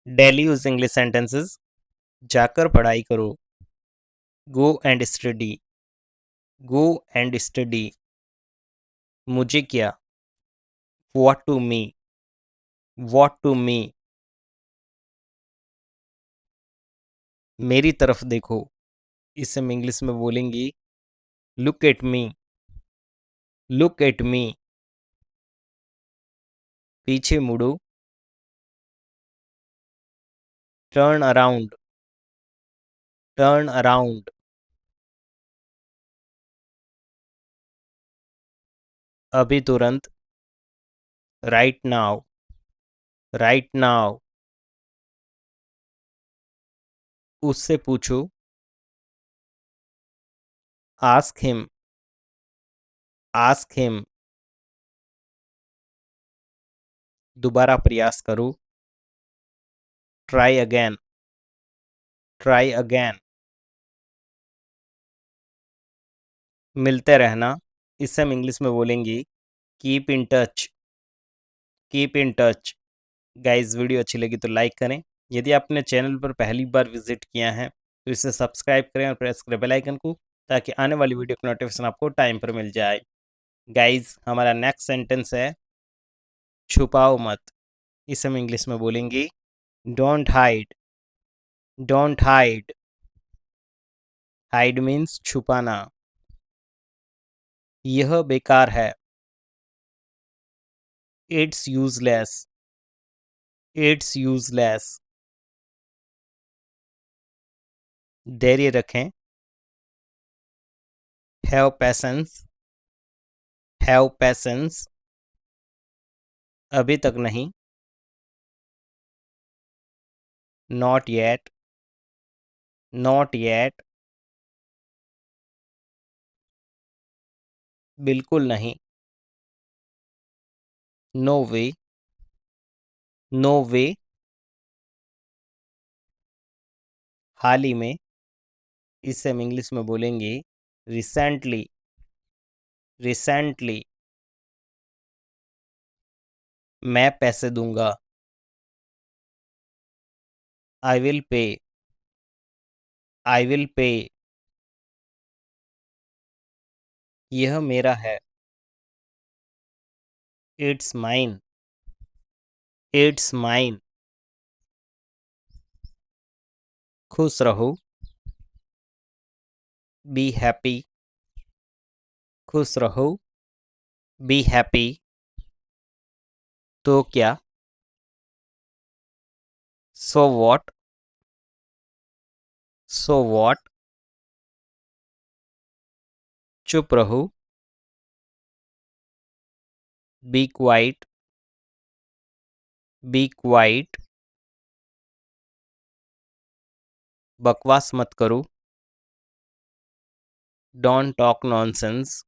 Daily use English sentences. जाकर पढ़ाई करो। Go and study. Go and study. मुझे क्या। What to me. What to me. मेरी तरफ देखो। इसे हम इंग्लिश में बोलेंगी look at me. Look at me. पीछे मुड़ो। Turn around. Turn around. अभी तुरंत। Right now. Right now. उससे पूछो। Ask him. Ask him. दोबारा प्रयास करो। Try again. Try again. मिलते रहना। इसे हम इंग्लिश में बोलेंगी keep in touch. Keep in touch. Guys video अच्छी लगी तो लाइक करें। यदि आपने चैनल पर पहली बार विजिट किया है तो इसे सब्सक्राइब करें और प्रेस करें बेल आइकन को, ताकि आने वाली वीडियो की नोटिफिकेशन आपको टाइम पर मिल जाए। गाइस हमारा नेक्स्ट सेंटेंस है छुपाओ मत। इसे हम इंग्लिश में बोलेंगे don't hide. Don't hide. Hide means छुपाना। यह बेकार है। It's useless. It's useless. धैर्य रखें। Have patience. Have patience. अभी तक नहीं। Not yet. Not yet. बिल्कुल नहीं। नो वे। नो वे। हाल ही में। इसे हम इंग्लिश में बोलेंगे रिसेंटली। रिसेंटली। मैं पैसे दूंगा। I will pay. I will pay. यह मेरा है। It's mine. It's mine. खुश रहो। Be happy. खुश रहो। Be happy. तो क्या। So what. So what. चुप रहो। Be quiet. Be quiet. बकवास मत करो। Don't talk nonsense.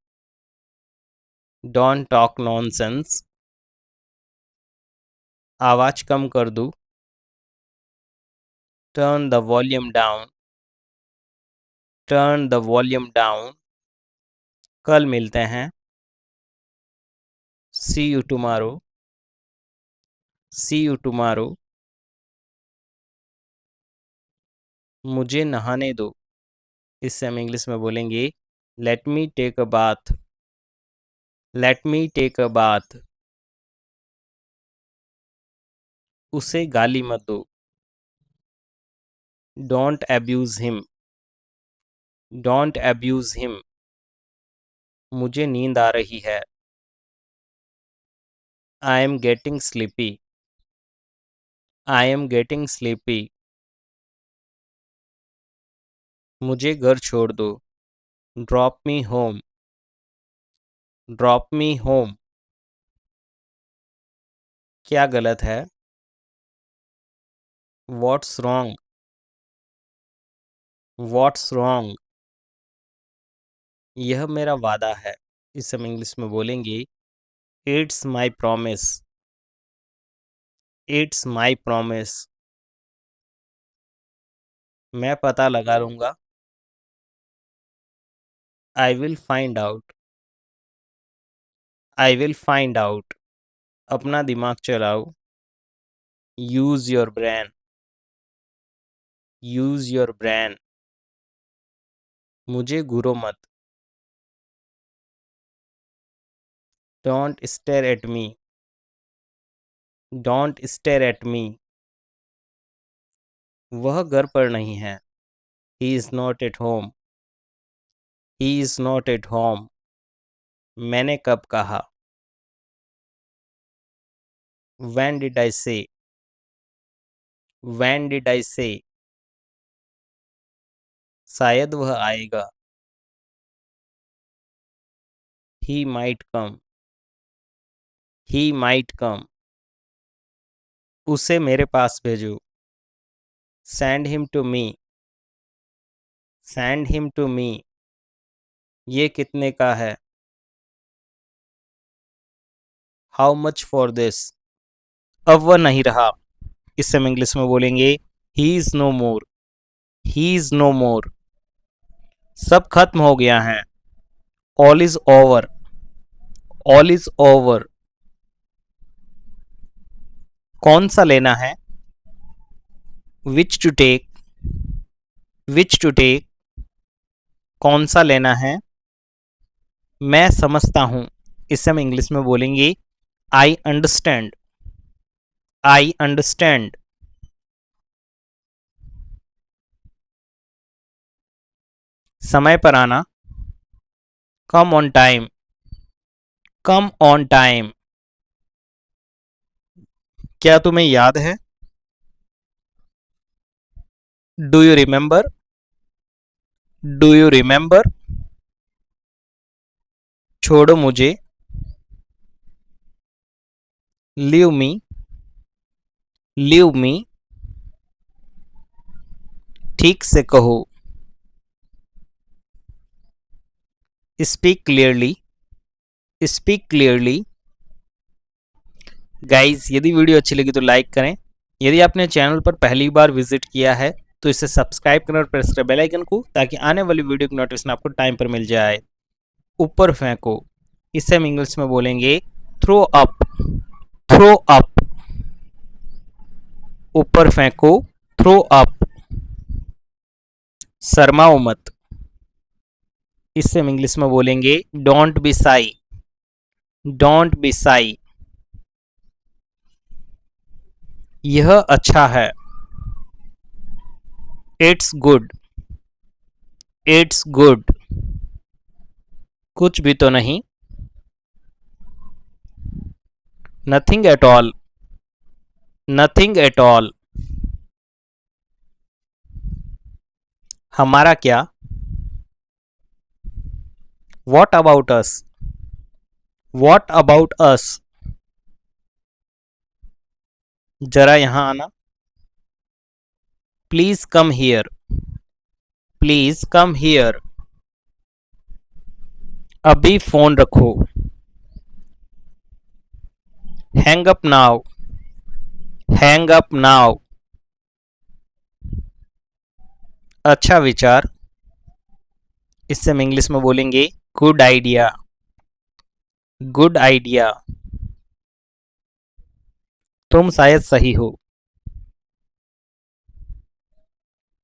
Don't talk nonsense. आवाज कम कर दो। Turn the volume down. Turn the volume down. कल मिलते हैं। See you tomorrow. See you tomorrow. मुझे नहाने दो। इससे हम इंग्लिश में बोलेंगे let me take a bath. Let me take a bath. उसे गाली मत दो। Don't abuse him. Don't abuse him. मुझे नींद आ रही है। I am getting sleepy. I am getting sleepy. मुझे घर छोड़ दो। Drop me home. Drop me home. क्या गलत है। What's wrong. What's wrong. यह मेरा वादा है। इसे हम इंग्लिश में बोलेंगे it's my promise. It's my promise. मैं पता लगा लूंगा। I will find out. I will find out. अपना दिमाग चलाओ। Use your brain. Use your brain, मुझे घूरो मत। Don't stare at me, don't stare at me, वह घर पर नहीं है। He is not at home, he is not at home, मैंने कब कहा। व्हेन डिड आई से, व्हेन डिड आई से, शायद वह आएगा। He might come, he might come, उसे मेरे पास भेजो। Send him to me, send him to me, ये कितने का है। हाउ मच फॉर दिस, अब वह नहीं रहा। इसे हम इंग्लिश में बोलेंगे he is no more, he is no more, सब खत्म हो गया है। All is over, all is over, कौन सा लेना है। Which to take, which to take, कौन सा लेना है। मैं समझता हूं, इसे हम इंग्लिश में बोलेंगे आई अंडरस्टैंड, आई अंडरस्टैंड, समय पर आना। Come on time, come on time, क्या तुम्हें याद है। Do you remember, do you remember, छोड़ो मुझे। लीव मी, लीव मी, ठीक से कहो। Speak clearly, speak clearly. Guys यदि वीडियो अच्छी लगी तो लाइक करें। यदि आपने चैनल पर पहली बार विजिट किया है तो इसे सब्सक्राइब करें और प्रेस करें बेल आइकन को, ताकि आने वाली वीडियो की नोटिफिकेशन आपको टाइम पर मिल जाए। ऊपर फेंको, इसे हम इंग्लिश में बोलेंगे थ्रो अप, थ्रो अप, ऊपर फेंको, थ्रो अप। शर्माओ मत, इसे हम इंग्लिश में बोलेंगे don't be Sai, don't be Sai. यह अच्छा है। इट्स गुड, इट्स गुड, कुछ भी तो नहीं। Nothing at all, nothing at all, हमारा क्या। What about us, what about us, जरा यहां आना। Please come here, please come here, अभी फोन रखो। Hang up now, hang up now, अच्छा विचार। इससे हम इंग्लिश में बोलेंगे गुड आइडिया, गुड आइडिया। तुम शायद सही हो।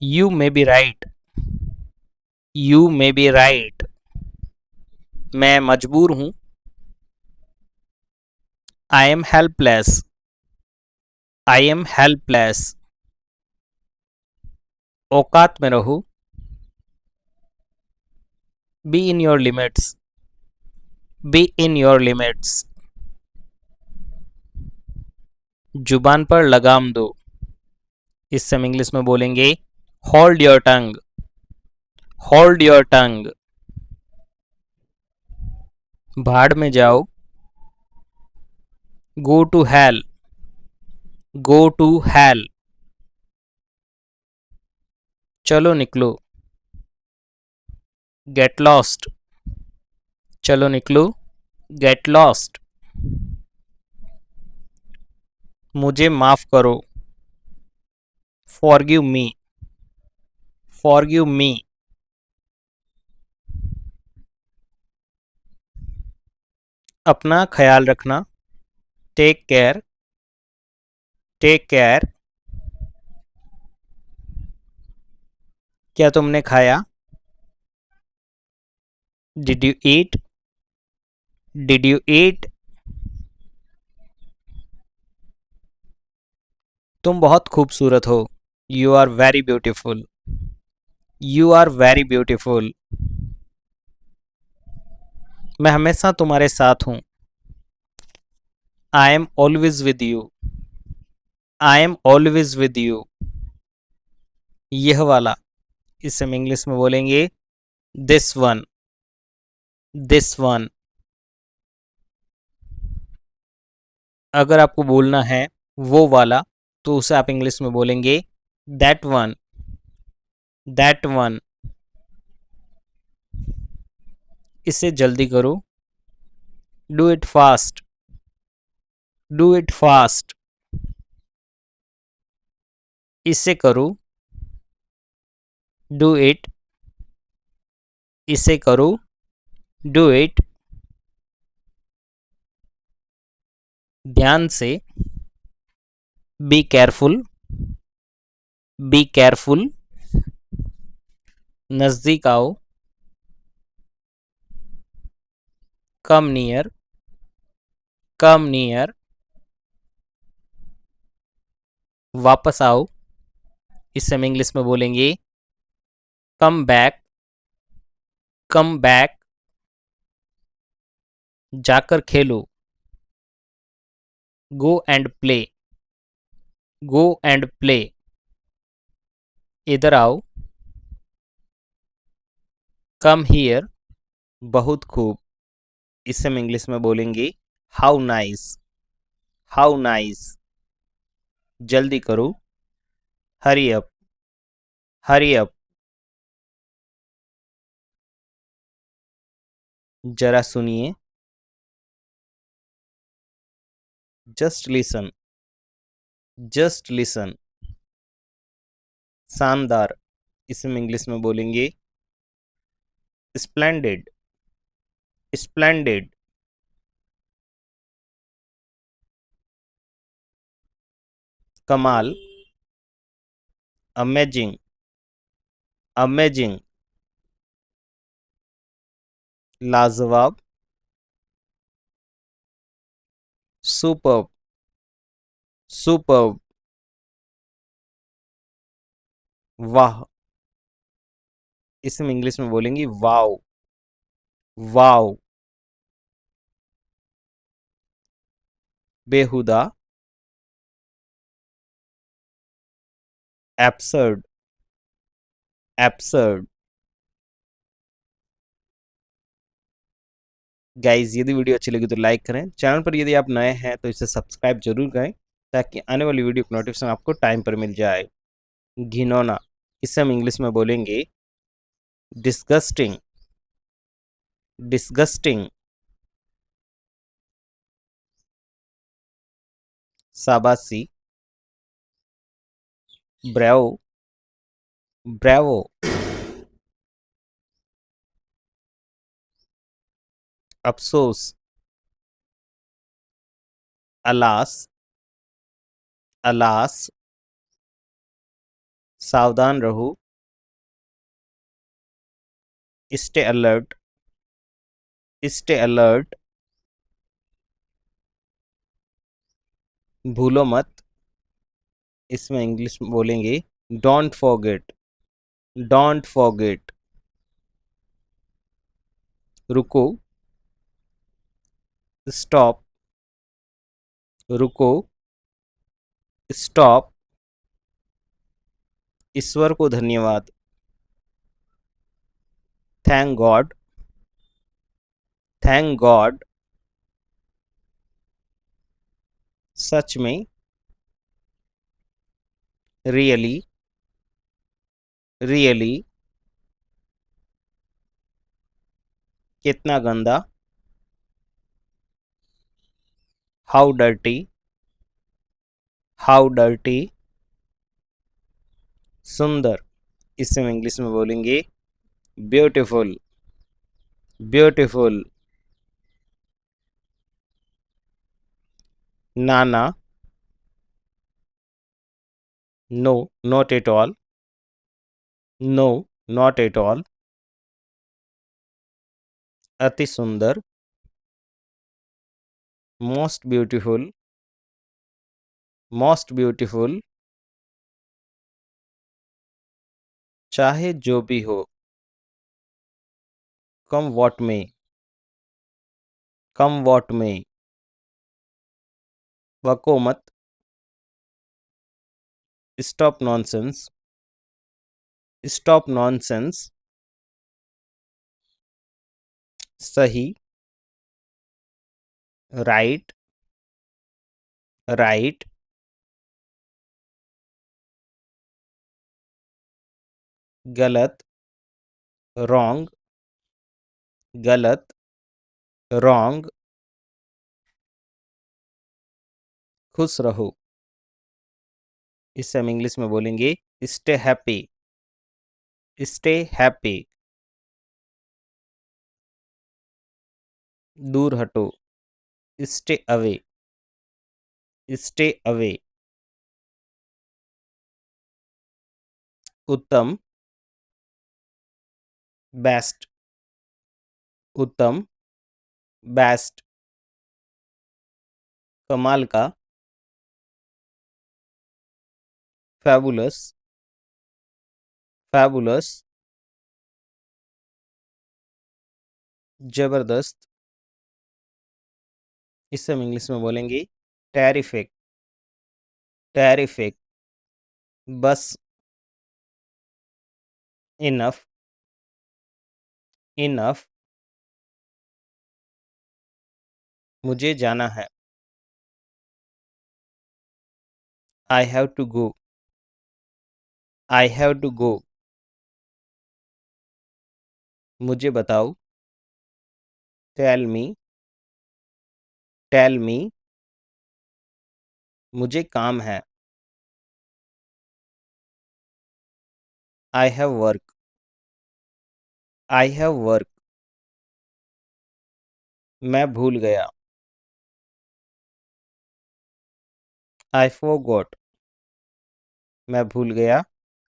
You may be right, you may be right, मैं मजबूर हूं। I am helpless, I am helpless, औकात में रहो। Be in your limits, be in your limits, जुबान पर लगाम दो। इससे हम इंग्लिश में बोलेंगे hold your tongue, hold your tongue, भाड़ में जाओ। Go to hell, go to hell, चलो निकलो। गेट लॉस्ट, चलो निकलो। गेट लॉस्ट, मुझे माफ करो। फॉरगिव मी, फॉरगिव मी, अपना ख्याल रखना। टेक केयर, टेक केयर, क्या तुमने खाया? Did you eat? Did you eat? तुम बहुत खूबसूरत हो। You are very beautiful. You are very beautiful. मैं हमेशा तुम्हारे साथ हूँ। I am always with you. I am always with you. यह वाला, इसे हम इंग्लिश में बोलेंगे दिस वन। This one. अगर आपको बोलना है वो वाला, तो उसे आप इंग्लिश में बोलेंगे दैट वन। That one. इसे जल्दी करो। Do it fast. Do it fast. इसे करो। Do it. इसे करो। Do it. ध्यान से। Be careful. Be careful. नजदीक आओ। Come near. Come near. वापस आओ। इसे हम इंग्लिश में बोलेंगे कम बैक। Come back. जाकर खेलो। Go and play. Go and play. इधर आओ। Come here. बहुत खूब। इसे हम इंग्लिश में बोलेंगे हाउ नाइस। How nice. जल्दी करो। Hurry up. Hurry up. जरा सुनिए। Just listen. Just listen. शानदार। इसे हम इंग्लिश में बोलेंगे स्प्लेंडेड। स्प्लेंडेड। कमाल। अमेजिंग। अमेजिंग। लाजवाब। सुपर्ब। सुपर्ब। वाह। इसे हम इंग्लिश में बोलेंगे वाओ। वाओ। बेहुदा। एब्सर्ड। एब्सर्ड। गाइज यदि वीडियो अच्छी लगी तो लाइक करें। चैनल पर यदि आप नए हैं तो इसे सब्सक्राइब जरूर करें, ताकि आने वाली वीडियो की नोटिफिकेशन आपको टाइम पर मिल जाए। घिनौना। इसे हम इंग्लिश में बोलेंगे डिस्गस्टिंग। डिस्गस्टिंग। शाबाशी। ब्रेवो। ब्रेवो। अफसोस। अलास। अलास। सावधान रहो। Stay alert. Stay alert. भूलो मत। इसमें इंग्लिश में बोलेंगे डोंट फॉरगेट। Don't forget. रुको। स्टॉप। रुको। स्टॉप। ईश्वर को धन्यवाद। Thank God. Thank God. सच में। रियली। रियली। कितना गंदा। How dirty. How dirty. सुंदर। इसे हम इंग्लिश में बोलेंगे ब्यूटीफुल। ब्यूटीफुल। नाना। No, not at all. No, not at all. अति सुंदर। Most beautiful, most beautiful. चाहे जो भी हो। कम वॉट में, कम वॉट में। वको मत। Stop nonsense, stop nonsense. सही। Right, right. गलत, रॉन्ग, गलत, रॉन्ग। खुश रहो। इसे हम इंग्लिश में बोलेंगे स्टे हैप्पी, स्टे हैप्पी। दूर हटो। Stay away, stay away. उत्तम, बेस्ट, उत्तम, बेस्ट। कमाल का। Fabulous, fabulous. जबरदस्त। इसे हम इंग्लिश में बोलेंगे टेरिफिक, टेरिफिक। बस, इनफ, इनफ। मुझे जाना है। I have to go, I have to go. मुझे बताओ। Tell me, tell me. मुझे काम है। I have work, I have work. मैं भूल गया। आई फॉरगॉट, मैं भूल गया।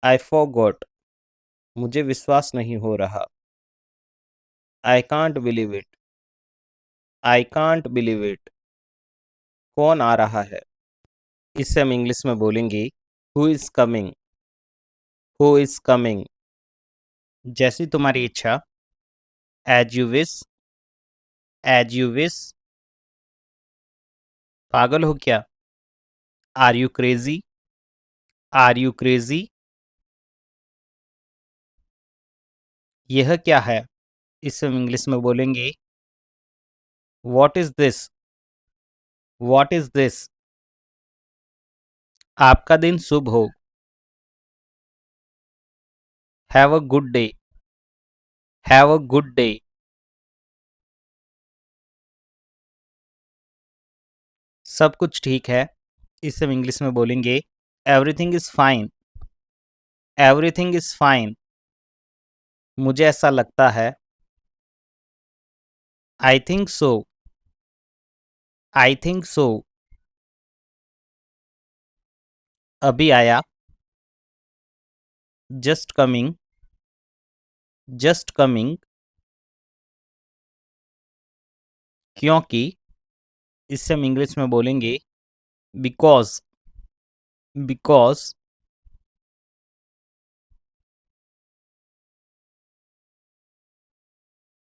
I forgot. मुझे विश्वास नहीं हो रहा। I can't believe it, I can't believe it. कौन आ रहा है। इसे हम इंग्लिश में बोलेंगे who is coming, who is coming. जैसी तुम्हारी इच्छा। As you wish, as you wish. पागल हो क्या। Are you crazy, are you crazy. यह क्या है। इसे हम इंग्लिश में बोलेंगे what is this, what is this. आपका दिन शुभ हो। Have a good day, have a good day. सब कुछ ठीक है। इसे हम इंग्लिश में बोलेंगे everything is fine, everything is fine. मुझे ऐसा लगता है। I think so, I think so. अभी आया। Just coming, just coming. क्योंकि। इससे हम इंग्लिश में बोलेंगे बिकॉज, बिकॉज।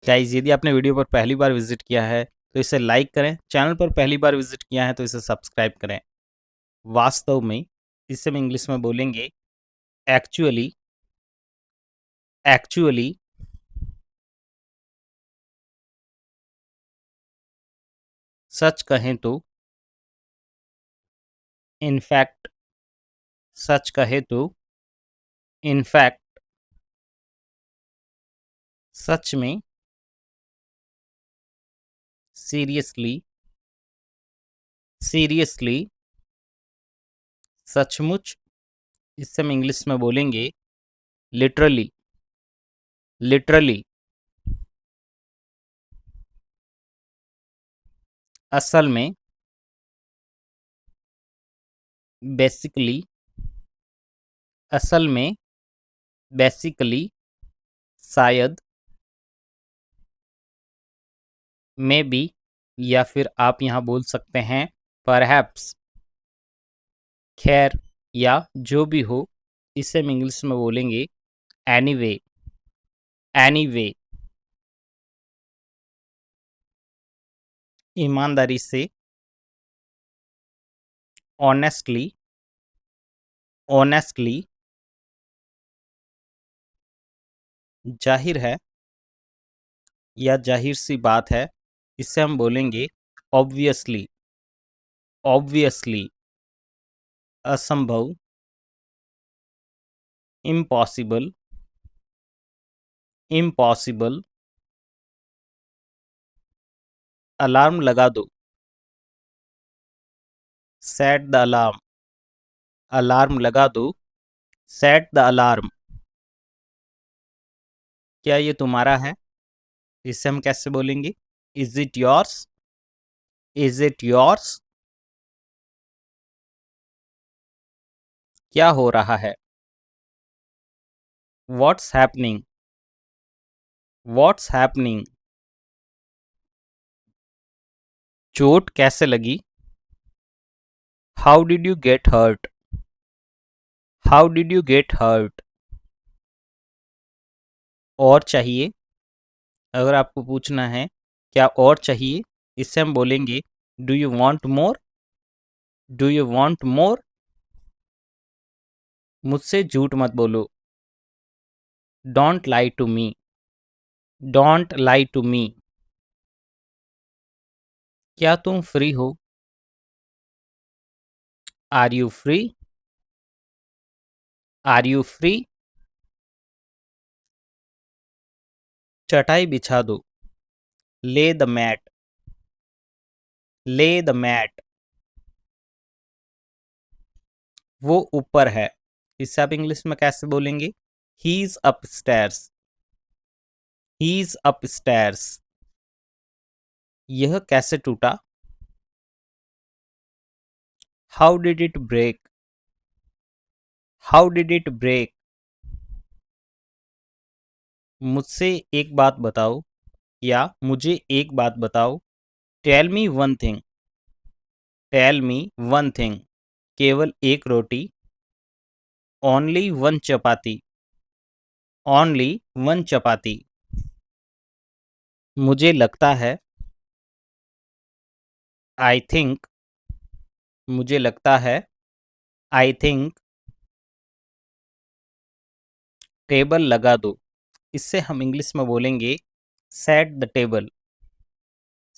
गाइस यदि आपने वीडियो पर पहली बार विजिट किया है तो इसे लाइक करें, चैनल पर पहली बार विजिट किया है तो इसे सब्सक्राइब करें। वास्तव में। इसे हम इंग्लिश में बोलेंगे एक्चुअली, एक्चुअली। सच कहें तो। इनफैक्ट, सच कहे तो। इनफैक्ट। सच में। Seriously, seriously. सचमुच। इससे हम इंग्लिश में बोलेंगे लिटरली, लिटरली। असल में। बेसिकली। असल में। बेसिकली, शायद, मे बी, या फिर आप यहाँ बोल सकते हैं परहैप्स। खैर, या जो भी हो, इसे हम इंग्लिश में बोलेंगे एनीवे। एनीवे, ईमानदारी से, ऑनेस्टली। ऑनेस्टली, जाहिर है या जाहिर सी बात है, इसे हम बोलेंगे ऑब्वियसली। ऑब्वियसली, असंभव, इम्पॉसिबल। इम्पॉसिबल, अलार्म लगा दो। Set the alarm. अलार्म लगा दो। Set the alarm. क्या ये तुम्हारा है? इसे हम कैसे बोलेंगे? Is it yours? Is it yours? क्या हो रहा है? What's happening? What's happening? चोट कैसे लगी? How did you get hurt? How did you get hurt? और चाहिए? अगर आपको पूछना है क्या और चाहिए, इससे हम बोलेंगे do you want more? Do you want more? मुझसे झूठ मत बोलो। Don't lie to me. Don't lie to me. क्या तुम फ्री हो? Are you free? Are you free? चटाई बिछा दो। Lay the mat. Lay the mat. वो ऊपर है, इसे आप इंग्लिश में कैसे बोलेंगे? He is upstairs. He is upstairs. यह कैसे टूटा? How did it break? How did it break? मुझसे एक बात बताओ, या मुझे एक बात बताओ। Tell me one thing. Tell me one thing. केवल एक रोटी। Only one chapati. Only one chapati. मुझे लगता है। I think. मुझे लगता है। I think. टेबल लगा दो। इससे हम इंग्लिश में बोलेंगे set the table.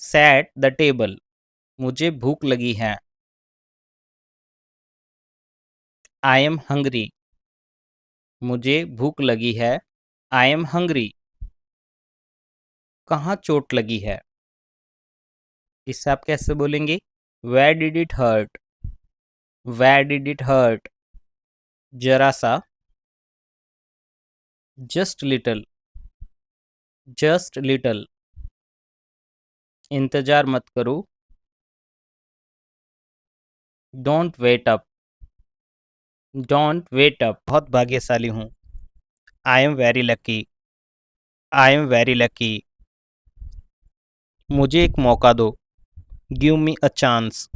Set the table. मुझे भूख लगी है। I am hungry. मुझे भूख लगी है। I am hungry. कहाँ चोट लगी है? इससे आप कैसे बोलेंगे? Where did it hurt? Where did it hurt? जरा सा। Just little. Just little. इंतजार मत करो। Don't wait up. Don't wait up. बहुत भाग्यशाली हूँ। I am very lucky. I am very lucky. मुझे एक मौका दो। Give me a chance.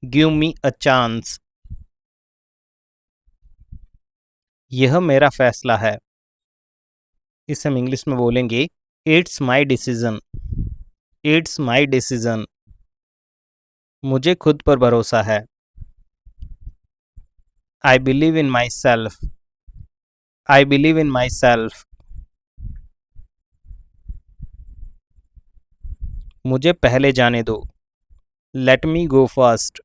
Give me a chance. यह मेरा फैसला है। इसे हम इंग्लिश में बोलेंगे it's my decision. It's my decision. मुझे खुद पर भरोसा है। I believe in my self. I believe in my self. मुझे पहले जाने दो। लेट मी गो फर्स्ट।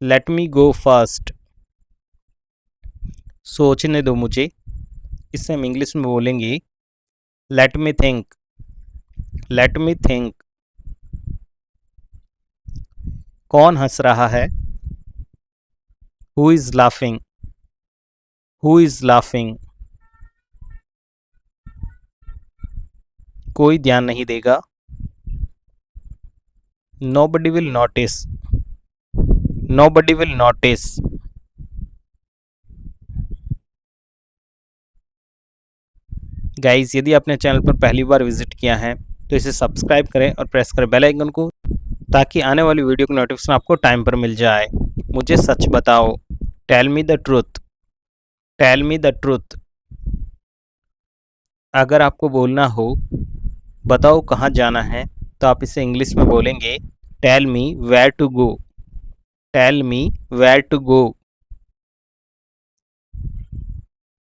लेट मी गो फर्स्ट। सोचने दो मुझे। इसे हम इंग्लिश में बोलेंगे let me think. Let me think. कौन हंस रहा है? Who is laughing? Who is laughing? कोई ध्यान नहीं देगा। Nobody will notice. Nobody will notice. Guys यदि आपने चैनल पर पहली बार विजिट किया है तो इसे सब्सक्राइब करें और प्रेस करें बेल आइकन को, ताकि आने वाली वीडियो की नोटिफिकेशन आपको टाइम पर मिल जाए। मुझे सच बताओ, tell me the truth, tell me the truth. अगर आपको बोलना हो बताओ कहाँ जाना है, तो आप इसे इंग्लिश में बोलेंगे tell me where to go, tell me where to go.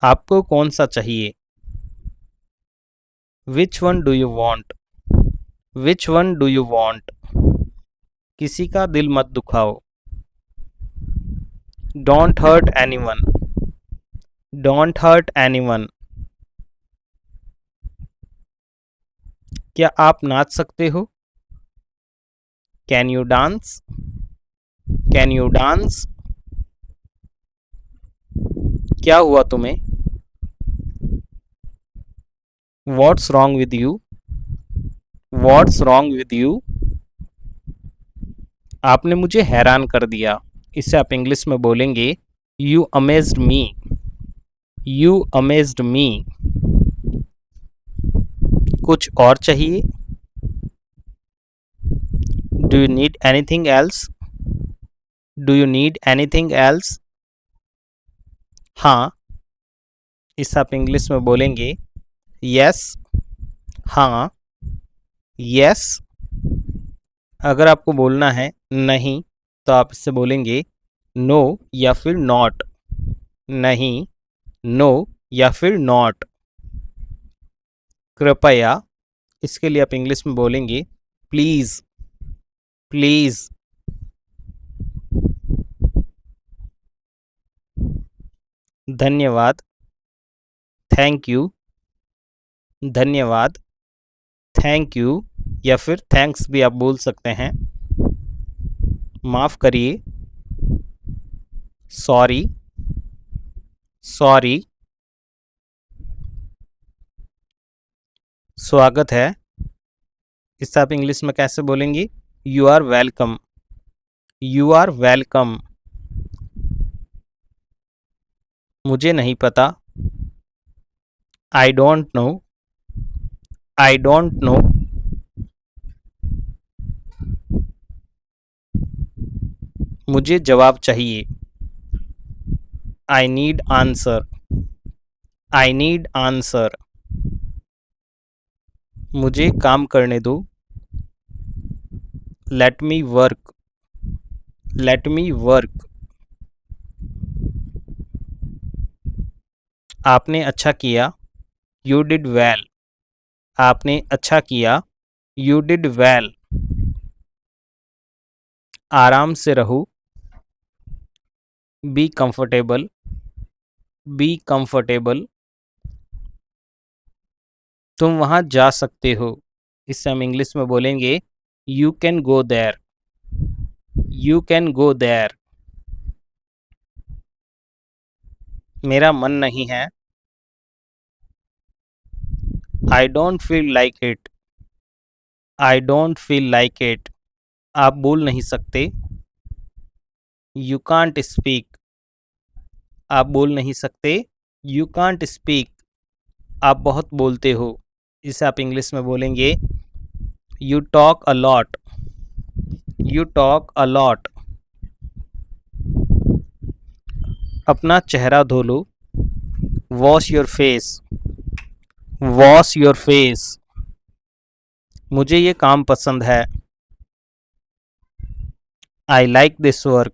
आपको कौन सा चाहिए, which one do you want, which one do you want. किसी का दिल मत दुखाओ, don't hurt anyone, don't hurt anyone. क्या आप नाच सकते हो, can you dance, can you dance. क्या हुआ तुम्हें, what's wrong with you, what's wrong with you. आपने मुझे हैरान कर दिया, इसे आप इंग्लिश में बोलेंगे you amazed me, you amazed me. कुछ और चाहिए, do you need anything else, do you need anything else. हाँ, इसे आप इंग्लिश में बोलेंगे यस, हाँ, यस। अगर आपको बोलना है नहीं, तो आप इससे बोलेंगे नो या फिर नॉट, नहीं, नो या फिर नॉट। कृपया, इसके लिए आप इंग्लिश में बोलेंगे प्लीज, प्लीज। धन्यवाद, थैंक यू, धन्यवाद, थैंक यू, या फिर थैंक्स भी आप बोल सकते हैं। माफ करिए, सॉरी, सॉरी। स्वागत है, इसे आप इंग्लिश में कैसे बोलेंगे, you are welcome, you are welcome. मुझे नहीं पता, I don't know, I don't know. मुझे जवाब चाहिए, I need answer, I need answer. मुझे काम करने दो, let me work, let me work. आपने अच्छा किया, यू डिड वेल, आपने अच्छा किया, यू डिड वेल। आराम से रहो, बी कंफर्टेबल, बी कंफर्टेबल। तुम वहाँ जा सकते हो, इससे हम इंग्लिश में बोलेंगे you can go there, you can go there. मेरा मन नहीं है, I don't feel like it, I don't feel like it. आप बोल नहीं सकते, यू कांट स्पीक, आप बोल नहीं सकते, यू कांट स्पीक। आप बहुत बोलते हो, इसे आप इंग्लिश में बोलेंगे you talk a lot, you talk a lot. अपना चेहरा धो लो, wash your face, wash your face. मुझे ये काम पसंद है, I like this work,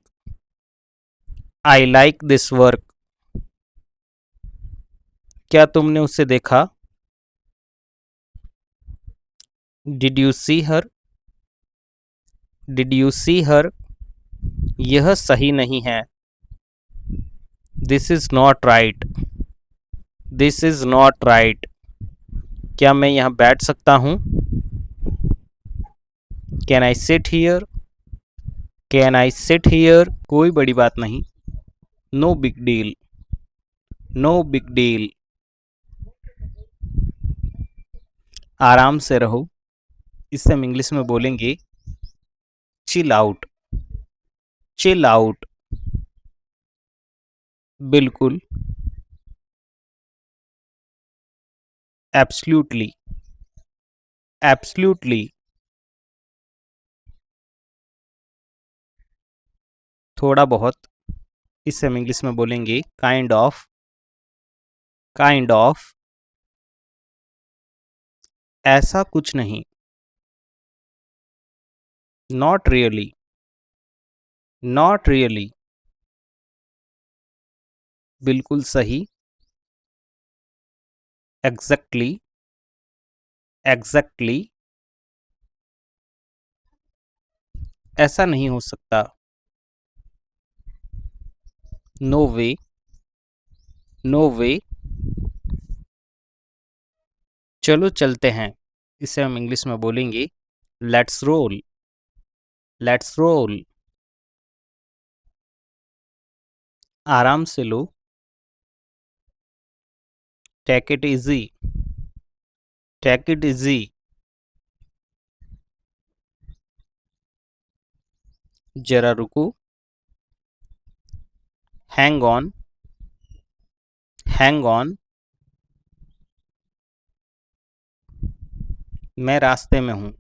I like this work. क्या तुमने उसे देखा, did you see her, did you see her. यह सही नहीं है, this is not right, this is not right. क्या मैं यहाँ बैठ सकता हूँ, can I sit here, can I sit here. कोई बड़ी बात नहीं, no big deal, no big deal. आराम से रहो, इसे हम इंग्लिश में बोलेंगे चिल आउट, चिल आउट। बिल्कुल, एब्सल्यूटली, एब्सल्यूटली। थोड़ा बहुत, इसे हम इंग्लिश में बोलेंगे काइंड ऑफ, काइंड ऑफ। ऐसा कुछ नहीं, नॉट रियली, नॉट रियली। बिल्कुल सही, एग्जैक्टली, एग्जैक्टली। ऐसा नहीं हो सकता, नो वे, नो वे। चलो चलते हैं, इसे हम इंग्लिश में बोलेंगे लेट्स रोल, लेट्स रोल। आराम से लो, take it easy, take it easy. जरा रुको, हैंग ऑन, हैंग ऑन। मैं रास्ते में हूँ,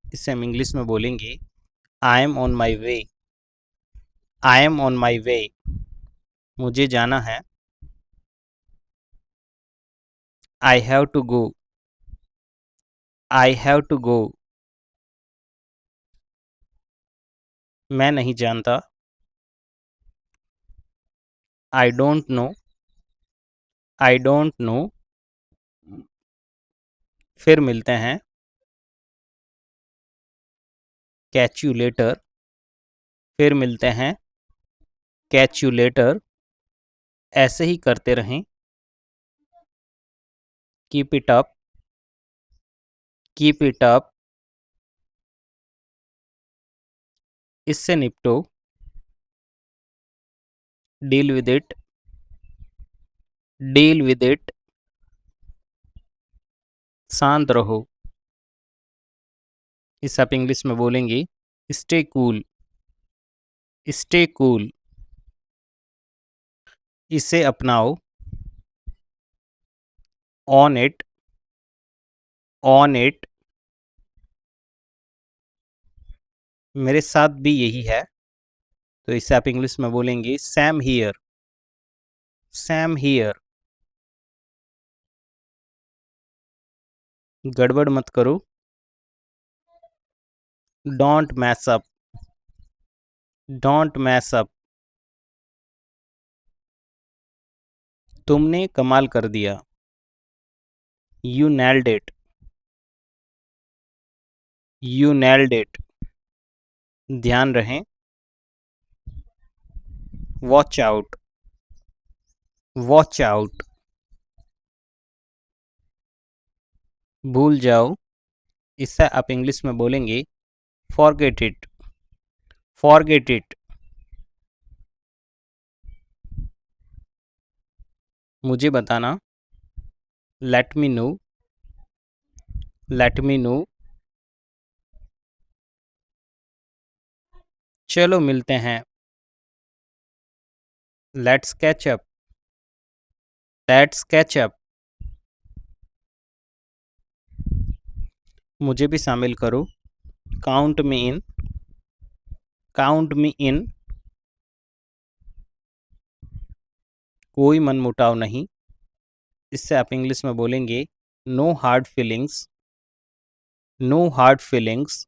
इसे हम इंग्लिश में बोलेंगे I am on my way, I am on my way. मुझे जाना है, I have to go, I have to go. मैं नहीं जानता, I don't know, I don't know. फिर मिलते हैं, कैच यू लेटर। फिर मिलते हैं, कैच यू लेटर। ऐसे ही करते रहें, keep it up, keep it up. इससे निपटो, deal with it, deal with it. शांत रहो, इस आप इंग्लिश में बोलेंगे स्टे कूल, स्टे कूल। इसे अपनाओ, ऑन इट, ऑन इट। मेरे साथ भी यही है, तो इसे आप इंग्लिश में बोलेंगे सैम हियर, सैम हियर। गड़बड़ मत करो, don't mess up, don't mess up. तुमने कमाल कर दिया, you nailed it, you nailed it. ध्यान रहे, वॉच आउट, वॉच आउट। भूल जाओ, इससे आप इंग्लिश में बोलेंगे फॉरगेट इट, फॉरगेट इट। मुझे बताना, late me no, late me no. चलो मिलते हैं, let's catch up, let's catch up. मुझे भी शामिल करो, काउंट मी इन, काउंट मी इन। कोई मनमुटाव नहीं, इससे आप इंग्लिश में बोलेंगे no hard feelings, no hard feelings.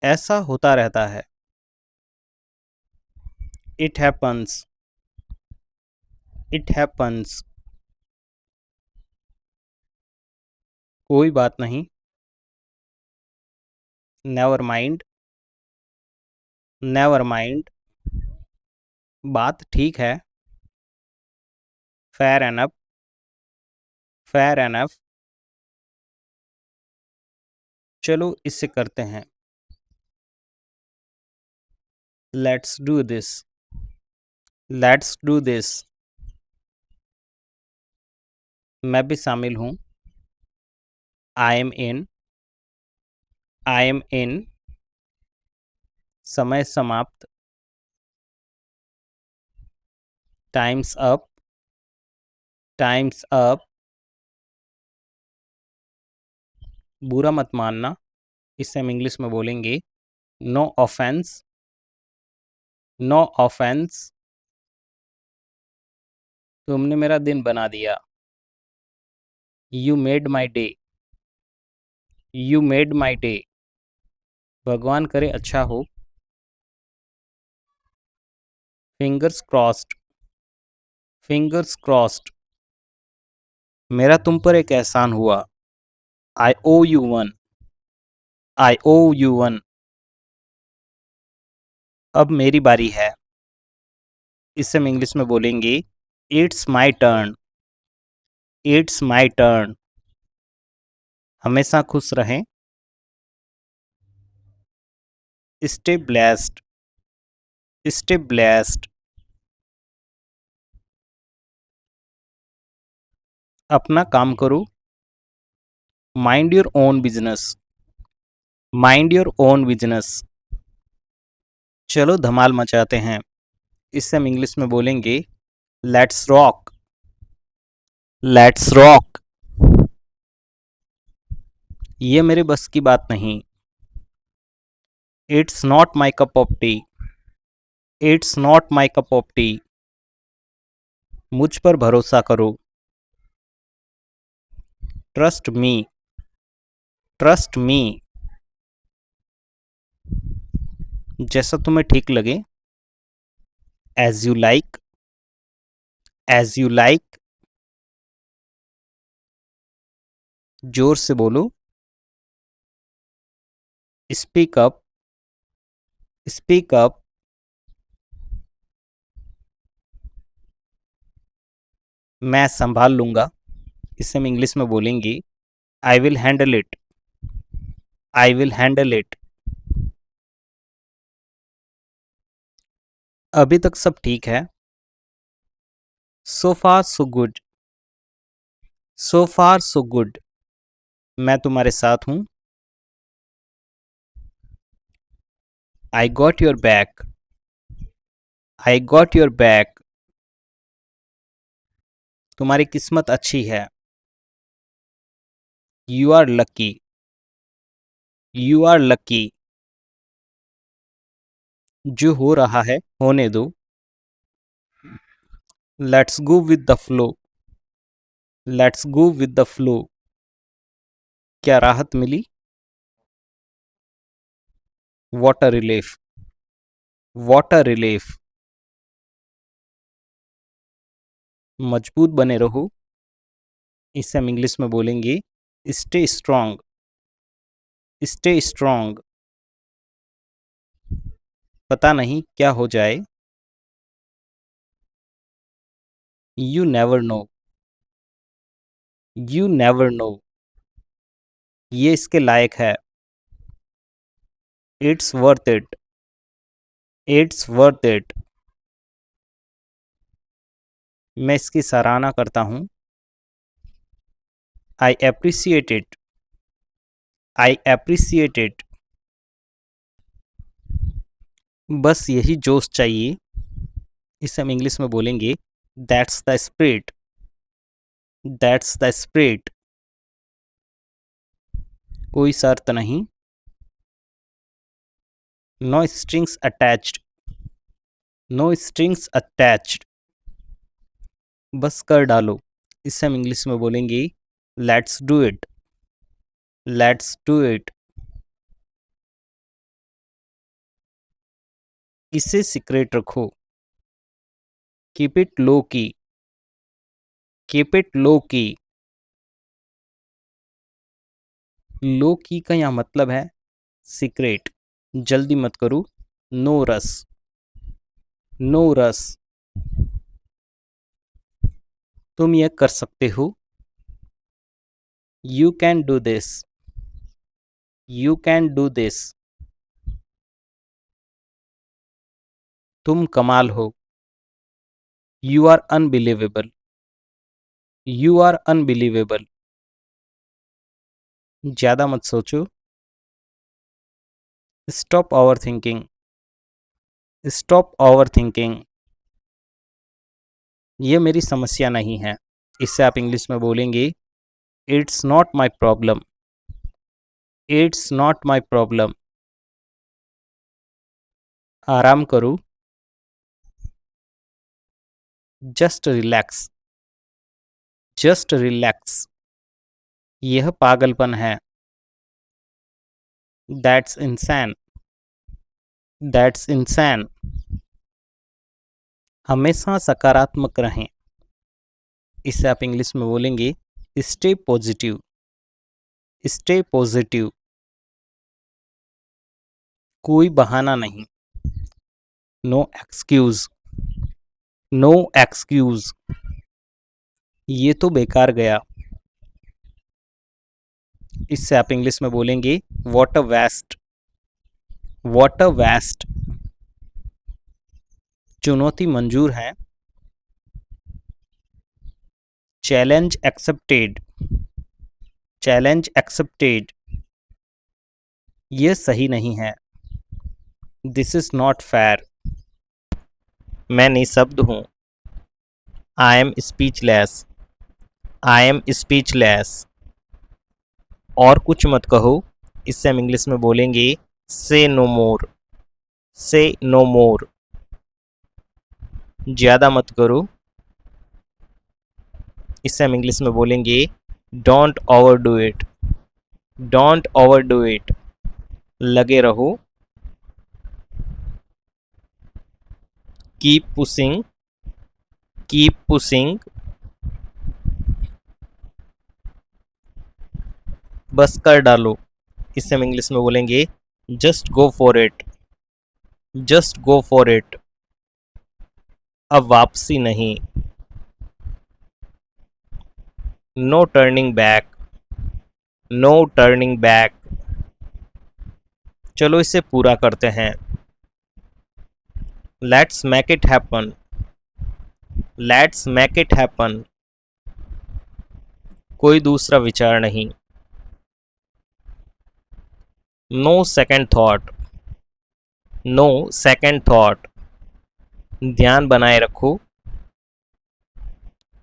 ऐसा होता रहता है, इट हैपन्स, इट हैपन्स। कोई बात नहीं, नेवर माइंड, नेवर माइंड। बात ठीक है, फेयर एनफ, फेयर एनफ। चलो इससे करते हैं, let's do this, let's do this. मैं भी शामिल हूँ, I M in, I am इन। समय समाप्त, टाइम्स अप, टाइम्स अप। बुरा मत मानना, इसे हम इंग्लिश में बोलेंगे नो ऑफेंस, नो ऑफेंस। तुमने मेरा दिन बना दिया, you made my day, you made my day. भगवान करे अच्छा हो, फिंगर्स क्रॉस्ड, फिंगर्स क्रॉस्ड। मेरा तुम पर एक एहसान हुआ, I owe you one, I owe you one. अब मेरी बारी है, इसे हम इंग्लिश में बोलेंगे it's my turn, it's my turn. हमेशा खुश रहें, स्टे ब्लेस्ड, स्टे ब्लेस्ड। अपना काम करो, mind your own business, mind your own business. चलो धमाल मचाते हैं, इसे हम इंग्लिश में बोलेंगे लेट्स रॉक, लेट्स रॉक। ये मेरे बस की बात नहीं, it's not my cup of T, it's not my cup of T. मुझ पर भरोसा करो, ट्रस्ट मी, ट्रस्ट मी। जैसा तुम्हें ठीक लगे, as you like, as you like. जोर से बोलो, स्पीक अप, स्पीक अप। मैं संभाल लूंगा, इसे हम इंग्लिश में बोलेंगे I will handle it, I will handle it. अभी तक सब ठीक है, सो फार सो गुड, सो फार सो गुड। मैं तुम्हारे साथ हूं, I got your back, I got your back. तुम्हारी किस्मत अच्छी है, you are lucky, you are lucky. जो हो रहा है होने दो, let's go with the flow, let's go with the flow. क्या राहत मिली, वाटर रिलीफ, वाटर रिलीफ। मजबूत बने रहो, इसे हम इंग्लिश में बोलेंगे स्टे स्ट्रांग, स्टे स्ट्रांग। पता नहीं क्या हो जाए, you never know, you never know. ये इसके लायक है, it's worth it, it's worth it. मैं इसकी सराहना करता हूँ, I appreciate it, I appreciate it. बस यही जोश चाहिए, इसे हम इंग्लिश में बोलेंगे that's the spirit, that's the spirit. कोई शर्त नहीं, no strings attached, no strings attached. बस कर डालो, इसे हम इंग्लिश में बोलेंगे let's do it, let's do it. इसे सीक्रेट रखो, कीप इट लो की, कीप इट लो की। लो की का यहाँ मतलब है सीक्रेट। जल्दी मत करो, नो रस, नो रस। तुम ये कर सकते हो, you can do this, you can do this. तुम कमाल हो, you are unbelievable, you are unbelievable. ज्यादा मत सोचो, stop overthinking, stop overthinking. ये मेरी समस्या नहीं है, इससे आप इंग्लिश में बोलेंगे it's not my problem, it's not my problem. आराम करो। Just relax. Just relax. यह पागलपन है। दैट्स इंसैन। दैट्स इंसैन। हमेशा सकारात्मक रहें। इसे आप इंग्लिश में बोलेंगे स्टे पॉजिटिव। Stay positive. कोई बहाना नहीं। No excuse. No excuse. ये तो बेकार गया। इससे आप इंग्लिश में बोलेंगे what a waste. What a waste. चुनौती मंजूर है। Challenge accepted. Challenge accepted. ये सही नहीं है। This is not fair. मैं निःशब्द हूँ। I am speechless. I am speechless. और कुछ मत कहो। इससे हम इंग्लिश में बोलेंगे से नो मोर। से नो मोर। ज़्यादा मत करो। इससे हम इंग्लिश में बोलेंगे don't overdo it. Don't overdo it. लगे रहो। Keep pushing. Keep pushing. बस कर डालो। इससे हम इंग्लिश में बोलेंगे just go for it. Just go for it. अब वापसी नहीं। No turning back. No turning back. चलो इसे पूरा करते हैं। Let's make it happen. Let's make it happen. कोई दूसरा विचार नहीं। No second thought. No second thought. ध्यान बनाए रखो।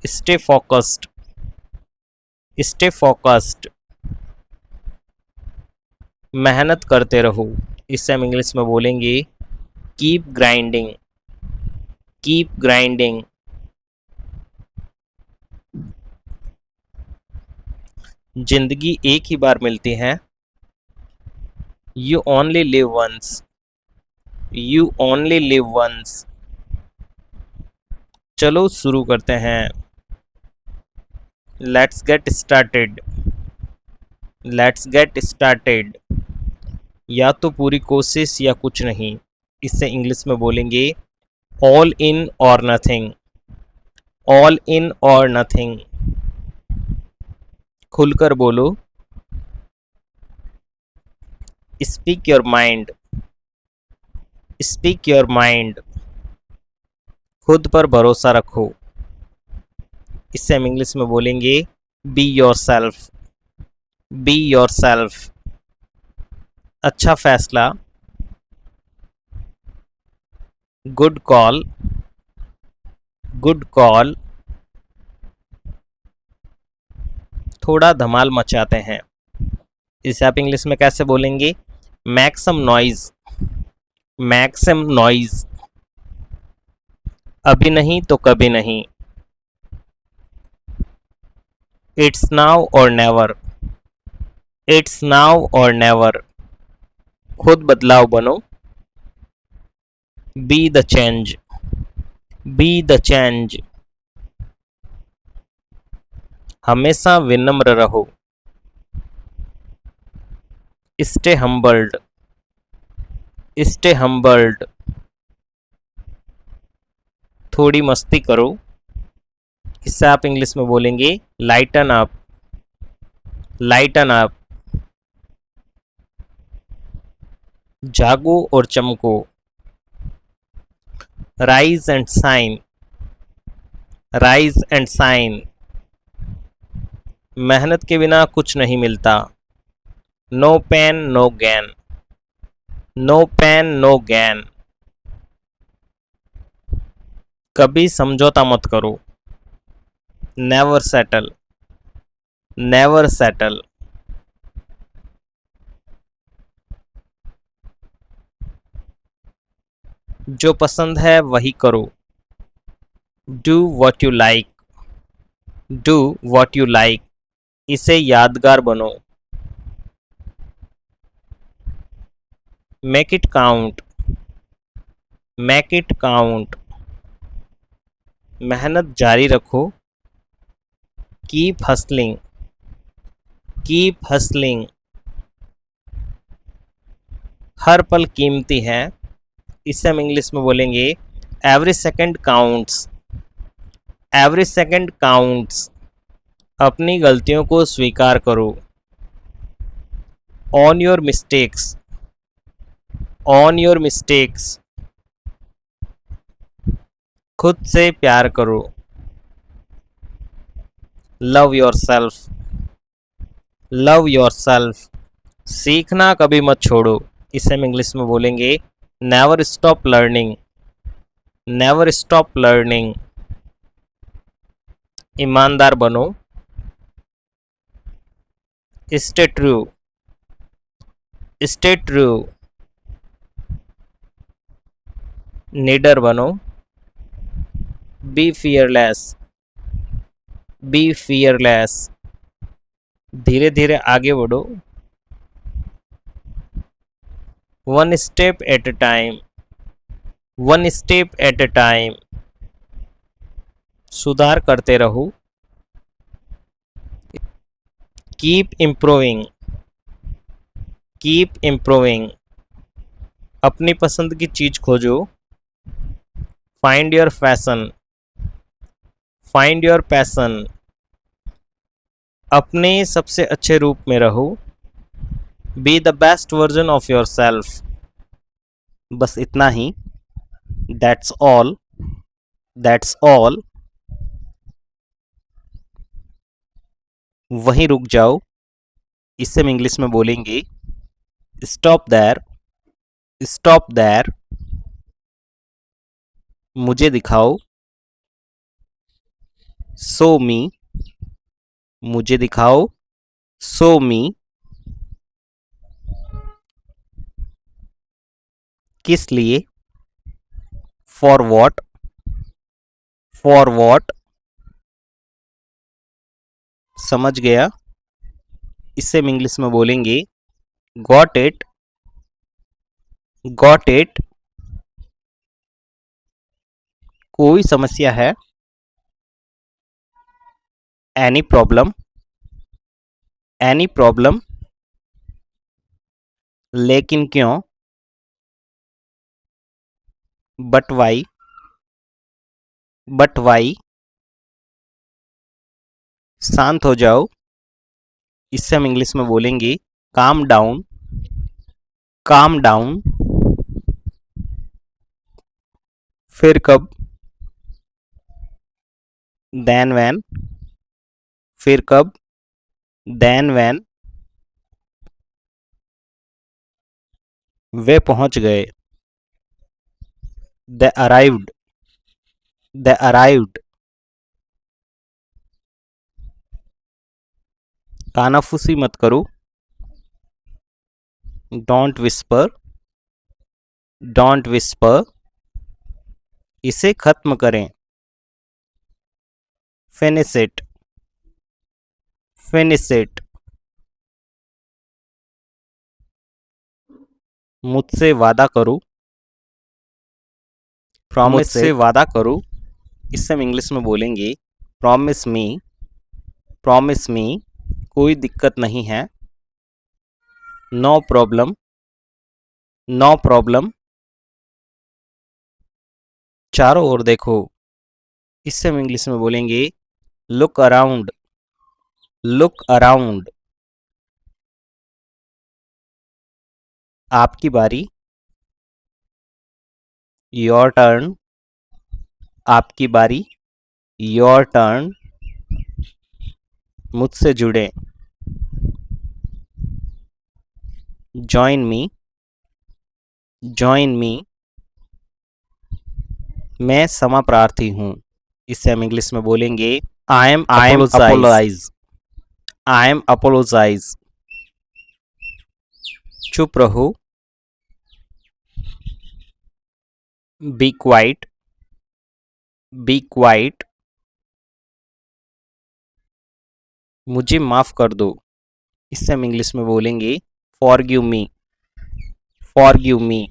Stay focused. Stay focused. मेहनत करते रहो। इससे हम इंग्लिश में बोलेंगे कीप ग्राइंडिंग। Keep grinding. जिंदगी एक ही बार मिलती है। You only live once. You only live once. चलो शुरू करते हैं। Let's get started. Let's get started. या तो पूरी कोशिश या कुछ नहीं। इससे इंग्लिश में बोलेंगे ऑल इन और नथिंग। ऑल इन और नथिंग। खुलकर बोलो। Speak your mind. Speak your mind. खुद पर भरोसा रखो। इससे हम इंग्लिश में बोलेंगे be your self. Be your self. अच्छा फैसला। Good call. Good call. थोड़ा धमाल मचाते हैं। इसे आप इंग्लिश में कैसे बोलेंगे make some noise. Make some noise. अभी नहीं तो कभी नहीं। It's now or never. It's now or never. खुद बदलाव बनो। Be the change. Be the change. हमेशा विनम्र रहो। Stay humbled. Stay humbled. थोड़ी मस्ती करो। इससे आप इंग्लिश में बोलेंगे लाइटन अप। Lighten up. जागो और चमको। Rise and shine. Rise and shine. मेहनत के बिना कुछ नहीं मिलता। No pain no gain. No pain no gain. कभी समझौता मत करो। Never settle. Never settle. जो पसंद है वही करो। Do what you like, do what you like, इसे यादगार बनो। Make it count, make it count, मेहनत जारी रखो। कीप हसलिंग, कीप हसलिंग, हर पल कीमती है। इसे हम इंग्लिश में बोलेंगे every second counts, every second counts, अपनी गलतियों को स्वीकार करो। On your mistakes, on your mistakes, खुद से प्यार करो। Love your self, love your self, सीखना कभी मत छोड़ो। इसे हम इंग्लिश में बोलेंगे never stop learning, never stop learning, ईमानदार बनो। स्टे ट्रू, स्टे ट्रू, नीडर बनो। बी फियरलेस, बी फियरलेस, धीरे धीरे आगे बढ़ो। One step at A time, one step at A time, सुधार करते रहो। कीप इम्प्रूविंग, कीप इम्प्रूविंग, अपनी पसंद की चीज खोजो। Find your fashion, find your passion, अपने सबसे अच्छे रूप में रहो। Be the best version of your self, बस इतना ही। दैट्स ऑल, दैट्स ऑल, वहीं रुक जाओ। इससे हम इंग्लिश में बोलेंगे स्टॉप देयर, स्टॉप देयर, मुझे दिखाओ। शो मी, मुझे दिखाओ। शो मी, किस लिए। फॉर वॉट, फॉर वॉट, समझ गया। इससे हम इंग्लिश में बोलेंगे गॉट इट, गॉट इट, कोई समस्या है। एनी प्रॉब्लम, एनी प्रॉब्लम, लेकिन क्यों। बट वाई, बट वाई, शांत हो जाओ। इससे हम इंग्लिश में बोलेंगे काम डाउन, काम डाउन, फिर कब। देन वैन, फिर कब। देन वैन, वे पहुंच गए। दे अराइव्ड, दे अराइव्ड, कानाफूसी मत करो। डोंट विस्पर, डोंट विस्पर, इसे खत्म करें। फिनिश इट, फिनिश इट, मुझसे वादा करो। प्रॉमिस मुझसे वादा करो। इससे हम इंग्लिश में बोलेंगे प्रॉमिस मी, प्रॉमिस मी, कोई दिक्कत नहीं है। नो प्रॉब्लम, नो प्रॉब्लम, चारों ओर देखो। इससे हम इंग्लिश में बोलेंगे लुक अराउंड, लुक अराउंड, आपकी बारी। योर टर्न, आपकी बारी। योर टर्न, मुझसे जुड़े। जॉइन मी, जॉइन मी, मैं क्षमा प्रार्थी हूँ। इससे हम इंग्लिश में बोलेंगे I am apologize, I am apologize, चुप रहो। Be quiet, be quiet. मुझे माफ कर दो, इससे हम इंग्लिश में बोलेंगे फॉरगिव मी, फॉरगिव मी।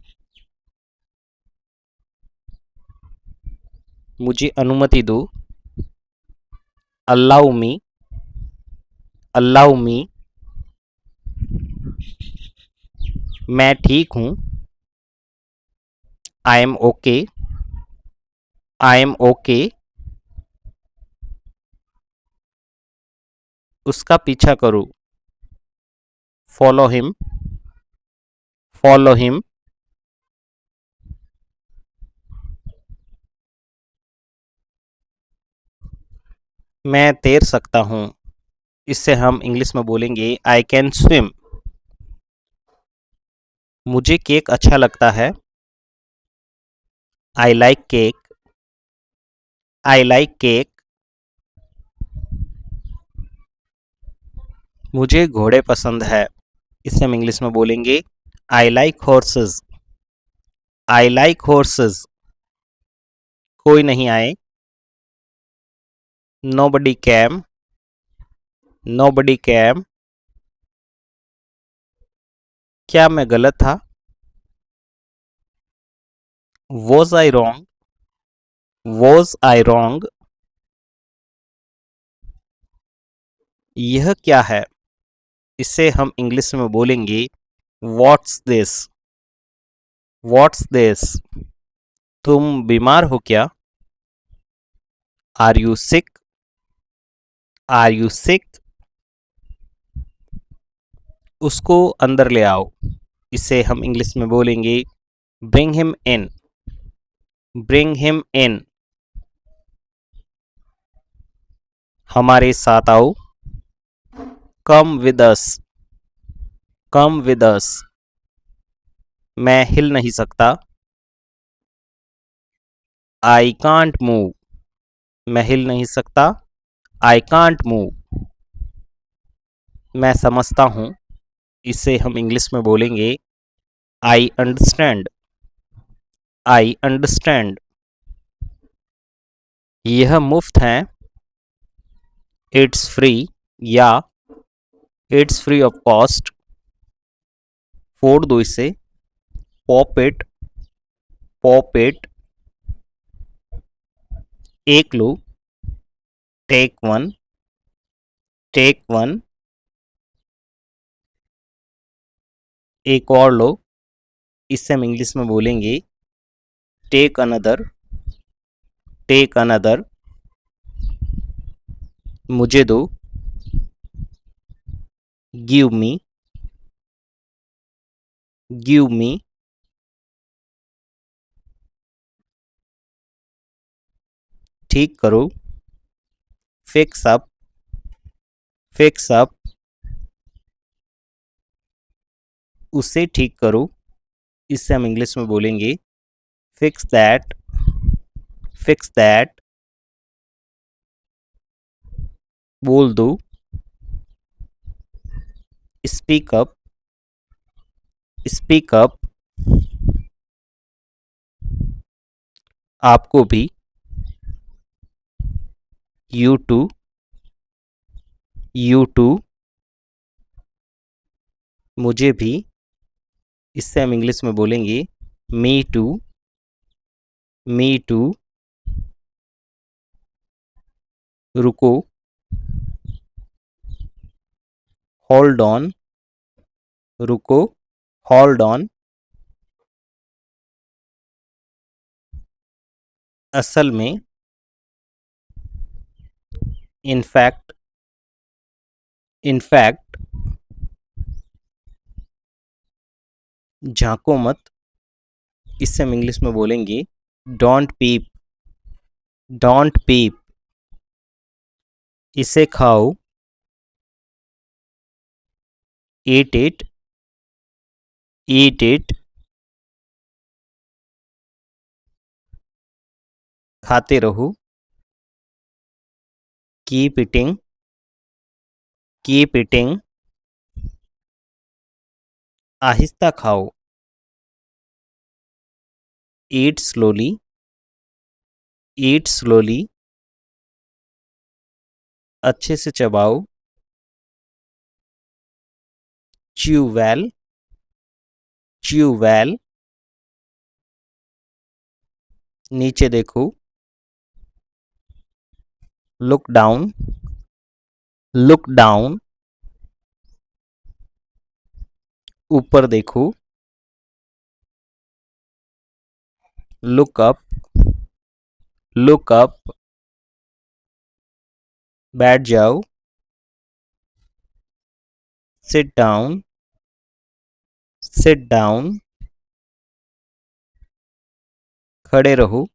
मुझे अनुमति दो, अल्लाउ मी, अल्लाउ मी। मैं ठीक हूँ, I M okay, I am okay. उसका पीछा करो, फॉलो हिम, फॉलो हिम। मैं तैर सकता हूँ, इससे हम इंग्लिश में बोलेंगे आई कैन स्विम। मुझे केक अच्छा लगता है, I like cake, I like cake. मुझे घोड़े पसंद है, इसे हम इंग्लिश में बोलेंगे I like horses, I like horses. कोई नहीं आए, नो बडी कैम, नो बडी कैम। क्या मैं गलत था, was I wrong, was I wrong. यह क्या है, इसे हम इंग्लिश में बोलेंगे व्हाट्स दिस, व्हाट्स दिस। तुम बीमार हो क्या, are you sick, are you sick. उसको अंदर ले आओ, इसे हम इंग्लिश में बोलेंगे bring him in, bring him in. हमारे साथ आओ, come with us, come with us. मैं हिल नहीं सकता, आई कांट मूव, मैं हिल नहीं सकता, आई कांट मूव। मैं समझता हूँ, इसे हम इंग्लिश में बोलेंगे आई अंडरस्टैंड, आई अंडरस्टैंड। यह मुफ्त है, इट्स फ्री, या इट्स फ्री ऑफ कॉस्ट। फोड़ दो इसे, पॉप इट, पॉप इट। एक लो, टेक वन, टेक वन। एक और लो, इससे हम इंग्लिश में बोलेंगे टेक अनदर, टेक अनदर। मुझे दो, गिव मी, गिव मी। ठीक करो, फिक्स अप, फिक्स अप। उसे ठीक करो, इससे हम इंग्लिश में बोलेंगे फिक्स दैट, फिक्स दैट। बोल दो, स्पीक अप, स्पीक अप। आपको भी, यू टू, यू टू। मुझे भी, इससे हम इंग्लिश में बोलेंगे मी टू, मी टू। रुको, होल्ड ऑन, रुको, होल्ड ऑन। असल में, इनफैक्ट, इनफैक्ट। झांको मत, इससे हम इंग्लिश में बोलेंगे डोंट पीप, डोंट पीप। इसे खाओ, ईट इट, ईट इट। खाते रहो, कीप ईटिंग, कीप ईटिंग। आहिस्ता खाओ, ईट स्लोली, ईट स्लोली, अच्छे से चबाओ, च्यू वेल, च्यू वेल, नीचे देखो, लुक डाउन, लुक डाउन, ऊपर देखो, लुक अप, लुक अप, बैठ जाओ, सिट डाउन, सिट डाउन, खड़े रहो,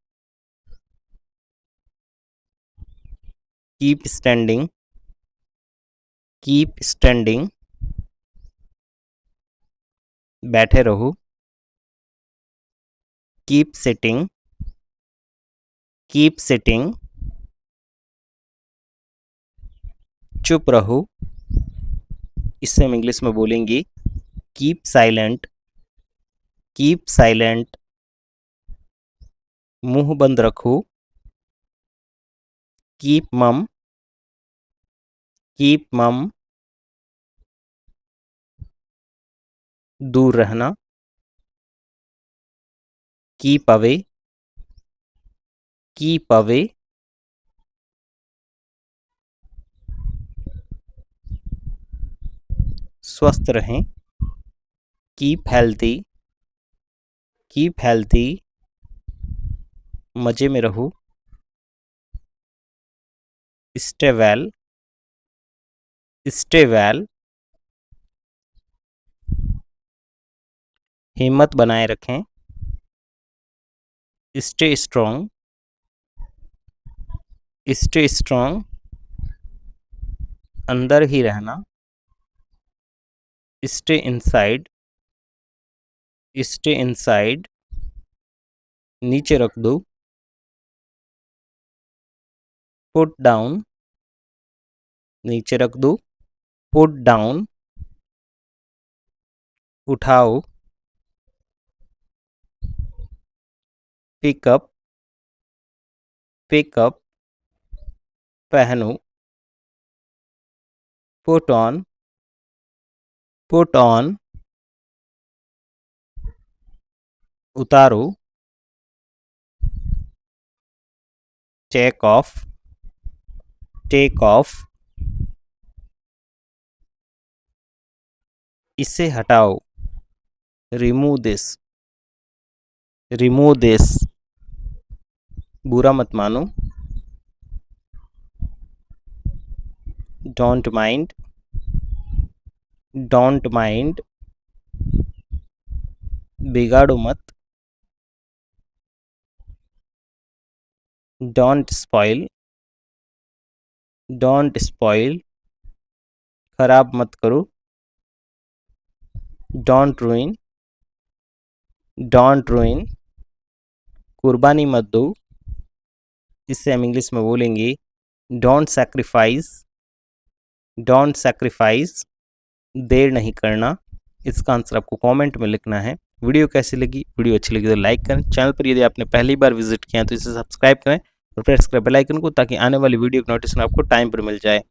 कीप स्टैंडिंग, कीप स्टैंडिंग, बैठे रहो, कीप सिटिंग, कीप सिटिंग, चुप रहो, इससे हम इंग्लिश में बोलेंगे कीप साइलेंट, कीप साइलेंट, मुंह बंद रखो, कीप मम, कीप मम, दूर रहना, कीप अवे, कीप अवे, स्वस्थ रहें, कीप हेल्थी, कीप हेल्थी, मजे में रहो, स्टे वेल, स्टे वेल, हिम्मत बनाए रखें, स्टे स्ट्रॉन्ग, स्टे स्ट्रॉन्ग, अंदर ही रहना, स्टे इनसाइड, स्टे इनसाइड, नीचे रख दो, पुट डाउन, नीचे रख दो, पुट डाउन, उठाओ, पिकअप, पिकअप, पहनो, पुट ऑन, पुट ऑन, उतारो, टेक ऑफ, टेक ऑफ, इसे हटाओ, रिमूव दिस, रिमूव दिस, बुरा मत मानो, डोंट माइंड, डोंट माइंड, बिगाड़ो मत, डोंट स्पॉइल, डोंट स्पॉइल, खराब मत करो, डोंट रूइन, डोंट रूइन, कुर्बानी मत दो, इससे हम इंग्लिश में बोलेंगे डोंट सैक्रिफाइस, डोंट सैक्रिफाइस, देर नहीं करना। इसका आंसर आपको कमेंट में लिखना है। वीडियो कैसी लगी? वीडियो अच्छी लगी तो लाइक करें। चैनल पर यदि आपने पहली बार विजिट किया है तो इसे सब्सक्राइब करें और प्रेस करें बेल आइकन को, ताकि आने वाली वीडियो की नोटिफिकेशन आपको टाइम पर मिल जाए।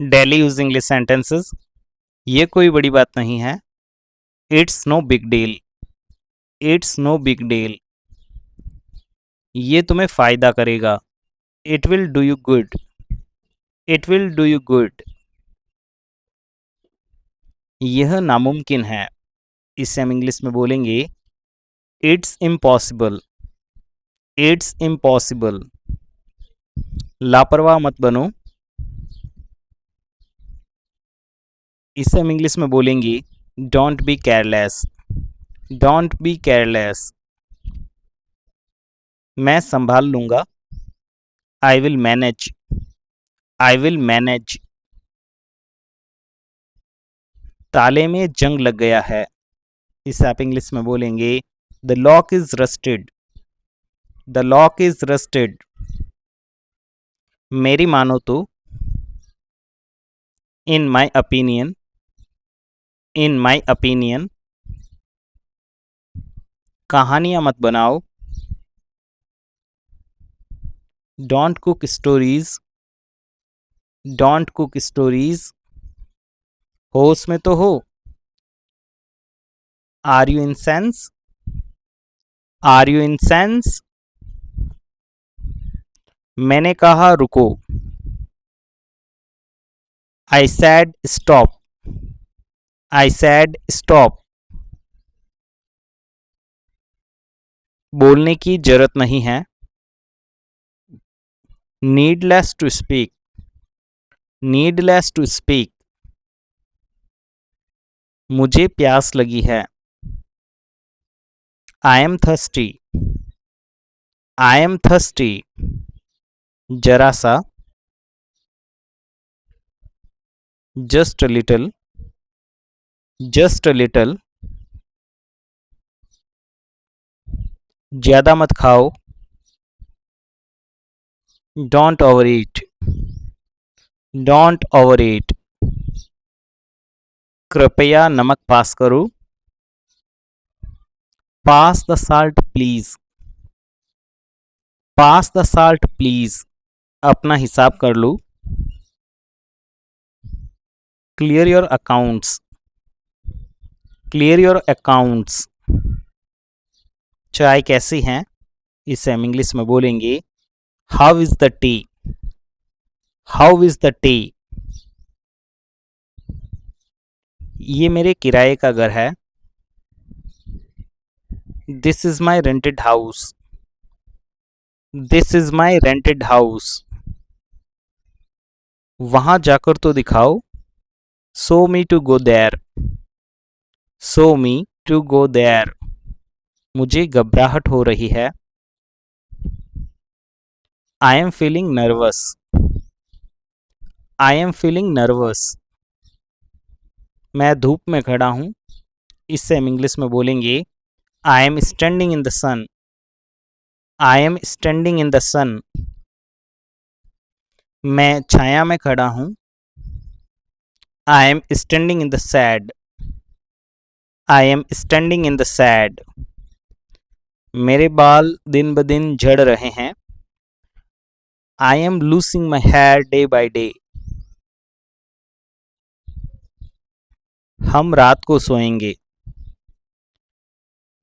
डेली यूज इंग्लिश सेंटेंसेस, ये कोई बड़ी बात नहीं है। It's no big deal, it's no big deal, ये तुम्हें फायदा करेगा। It will do you good, it will do you good, यह नामुमकिन है। इसे हम इंग्लिश में बोलेंगे इट्स इम्पॉसिबल, इट्स इम्पॉसिबल, लापरवाह मत बनो। इसे हम इंग्लिश में बोलेंगे don't be careless, don't be careless, मैं संभाल लूंगा। I will manage, I will manage, ताले में जंग लग गया है। इसे आप इंग्लिश में बोलेंगे the lock is rusted, the lock is rusted, मेरी मानो तो, इन my opinion, in my opinion, कहानियां मत बनाओ। Don't cook stories, don't cook stories. होश में तो हो। Are you in sense, are you in sense. मैंने कहा रुको। I said stop, I said stop. बोलने की जरूरत नहीं है। Needless to speak, needless to speak. मुझे प्यास लगी है। I am thirsty, I am thirsty. जरा सा। Just a little, just a little. ज्यादा मत खाओ। Don't overeat, don't overeat. कृपया नमक पास करो। Pass the salt please, pass the salt please. अपना हिसाब कर लो। Clear your accounts, clear your accounts. चाय कैसी है, इसे हम इंग्लिश में बोलेंगे how is the tea, how is the tea. ये मेरे किराए का घर है। This is my rented house, this is my rented house. वहां जाकर तो दिखाओ। Show me to go there, show me to go there. मुझे घबराहट हो रही है। I am feeling nervous, I am feeling nervous. मैं धूप में खड़ा हूं, इससे हम इंग्लिश में बोलेंगे I am standing in the sun, I am standing in the sun. मैं छाया में खड़ा हूं। I am standing in the shade, I am standing in the shade. मेरे बाल दिन ब दिन झड़ रहे हैं। I am losing my hair day by day. हम रात को सोएंगे।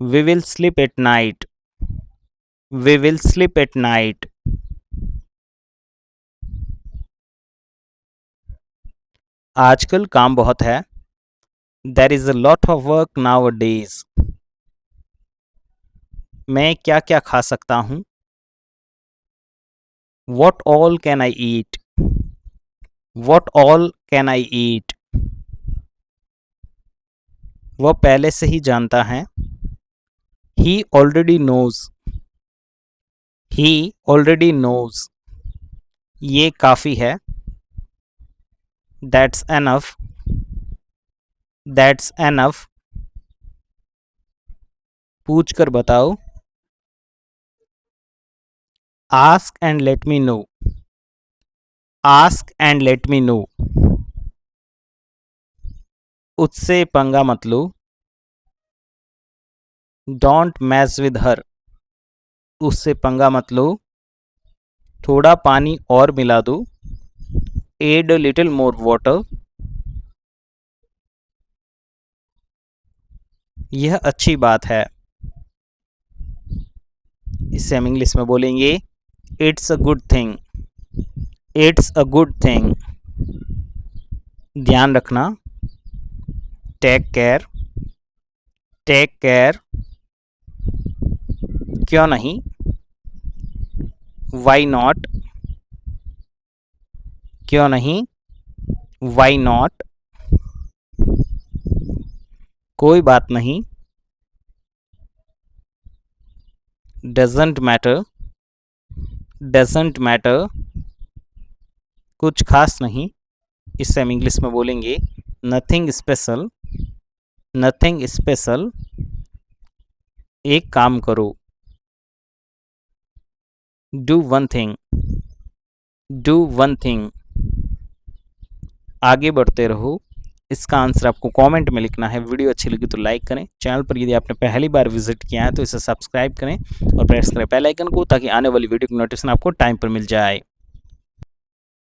We will sleep at night, we will sleep at night. आजकल काम बहुत है। There is a lot of work nowadays. मैं क्या क्या खा सकता हूँ। What all can I eat, what all can I eat. वह पहले से ही जानता है। He already knows, he already knows. ये काफी है। That's enough, that's enough. पूछ कर बताओ। Ask and let me know, ask and let me know. उससे पंगा मत लो। डोंट मैस विद हर, उससे पंगा मत लो। थोड़ा पानी और मिला दो। Add a little more water. यह अच्छी बात है। इसे हम इंग्लिश में बोलेंगे it's a good thing, it's a good thing. ध्यान रखना। Take care, take care. क्यों नहीं, वाई नॉट, क्यों नहीं, वाई नॉट। कोई बात नहीं। Doesn't matter, doesn't matter. कुछ खास नहीं। इससे हम इंग्लिश में बोलेंगे नथिंग स्पेशल, नथिंग स्पेशल। एक काम करो। Do one thing, do one thing. आगे बढ़ते रहो। इसका आंसर आपको कमेंट में लिखना है। वीडियो अच्छी लगी तो लाइक करें। चैनल पर यदि आपने पहली बार विजिट किया है तो इसे सब्सक्राइब करें और प्रेस करें बेल आइकन को, ताकि आने वाली वीडियो की नोटिफिकेशन आपको टाइम पर मिल जाए।